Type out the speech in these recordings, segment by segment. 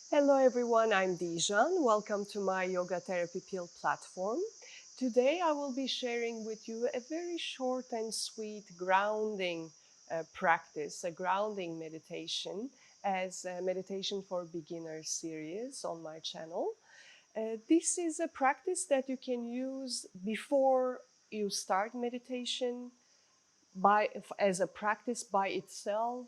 Hello everyone, I'm Dijan. Welcome to my Yoga Therapy Pill platform. Today I will be sharing with you a very short and sweet grounding practice, a grounding meditation as a meditation for beginners series on my channel. This is a practice that you can use before you start meditation, as a practice by itself,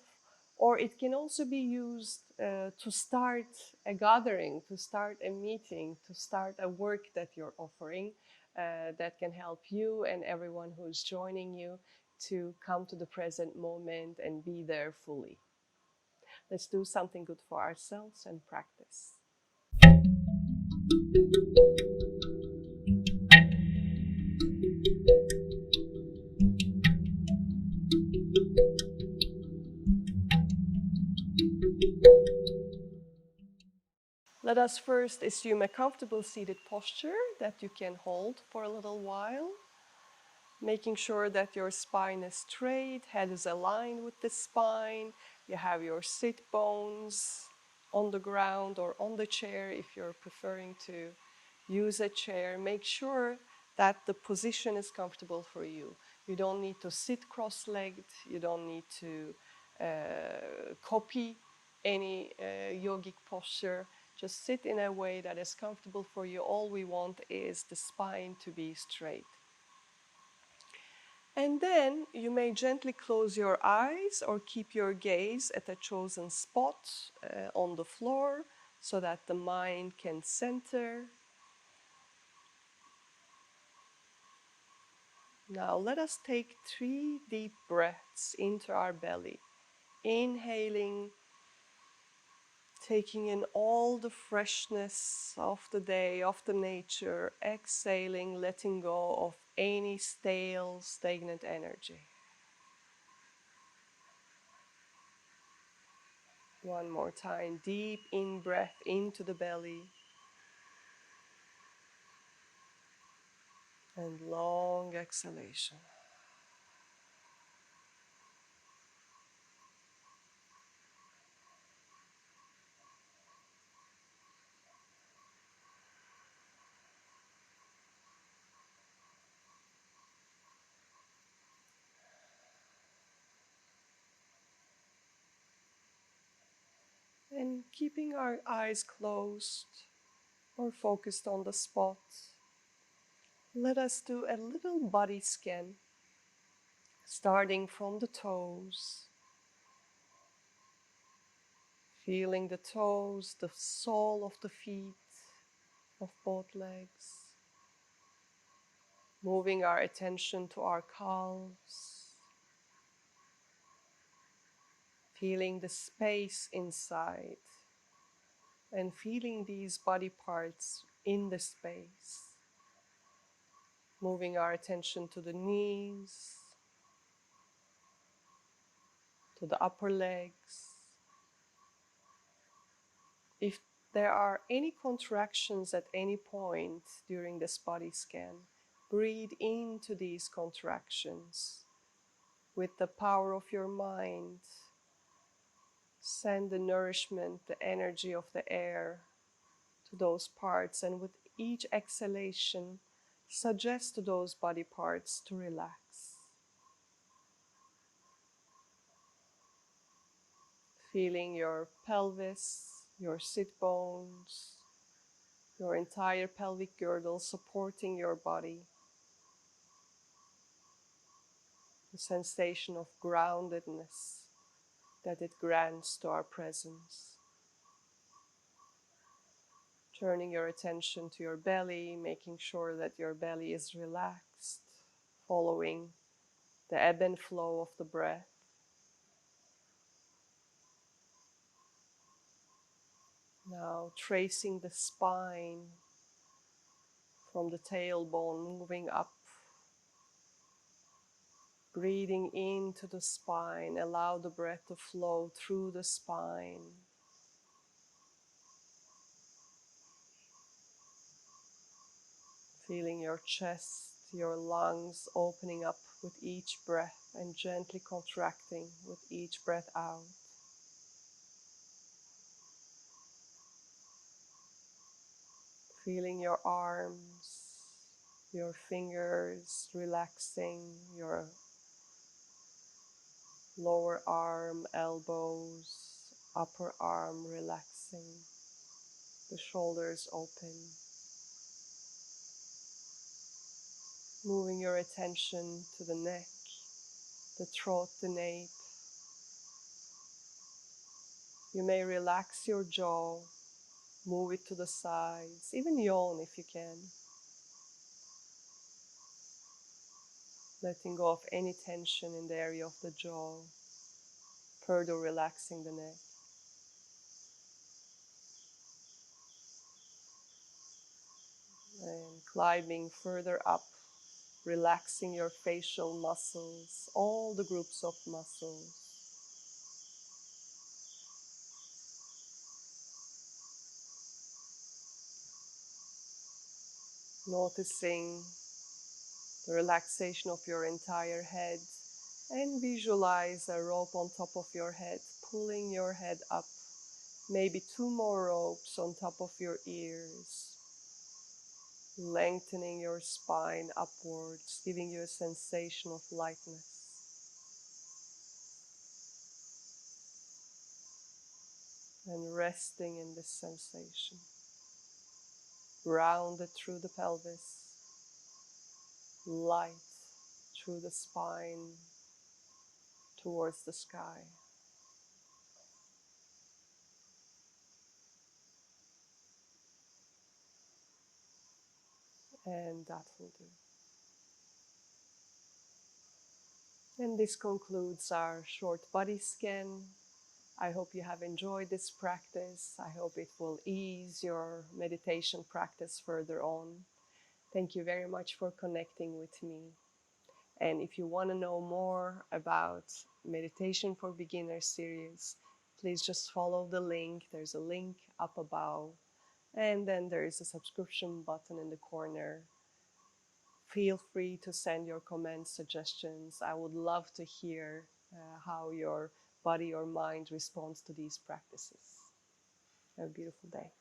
or it can also be used to start a gathering, to start a meeting, to start a work that you're offering that can help you and everyone who's joining you to come to the present moment and be there fully. Let's do something good for ourselves and practice. Let us first assume a comfortable seated posture that you can hold for a little while, making sure that your spine is straight, head is aligned with the spine. You have your sit bones on the ground or on the chair if you're preferring to use a chair. Make sure that the position is comfortable for you. You don't need to sit cross-legged. You don't need to copy any yogic posture. Just sit in a way that is comfortable for you. All we want is the spine to be straight. And then you may gently close your eyes or keep your gaze at a chosen spot on the floor so that the mind can center. Now let us take 3 deep breaths into our belly. Inhaling, taking in all the freshness of the day, of the nature. Exhaling, letting go of any stale, stagnant energy. One more time, deep in breath into the belly. And long exhalation. And keeping our eyes closed or focused on the spot, let us do a little body scan, starting from the toes, feeling the toes, the sole of the feet, of both legs, moving our attention to our calves, feeling the space inside, and feeling these body parts in the space. Moving our attention to the knees, to the upper legs. If there are any contractions at any point during this body scan, breathe into these contractions. With the power of your mind, send the nourishment, the energy of the air to those parts, and with each exhalation, suggest to those body parts to relax. Feeling your pelvis, your sit bones, your entire pelvic girdle supporting your body. The sensation of groundedness that it grants to our presence. Turning your attention to your belly, making sure that your belly is relaxed, following the ebb and flow of the breath. Now tracing the spine from the tailbone, moving up, breathing into the spine. Allow the breath to flow through the spine. Feeling your chest, your lungs opening up with each breath and gently contracting with each breath out. Feeling your arms, your fingers relaxing, your lower arm, elbows, upper arm relaxing, the shoulders open. Moving your attention to the neck, the throat, the nape. You may relax your jaw, move it to the sides, even yawn if you can. Letting go of any tension in the area of the jaw, further relaxing the neck. And climbing further up, relaxing your facial muscles, all the groups of muscles. Noticing the relaxation of your entire head, and visualize a rope on top of your head, pulling your head up. Maybe two more ropes on top of your ears, lengthening your spine upwards, giving you a sensation of lightness. And resting in this sensation. Rounded through the pelvis, light through the spine towards the sky. And that will do. And this concludes our short body scan. I hope you have enjoyed this practice. I hope it will ease your meditation practice further on. Thank you very much for connecting with me. And if you want to know more about Meditation for Beginners series, please just follow the link. There's a link up above, and then there is a subscription button in the corner. Feel free to send your comments, suggestions. I would love to hear how your body or mind responds to these practices. Have a beautiful day.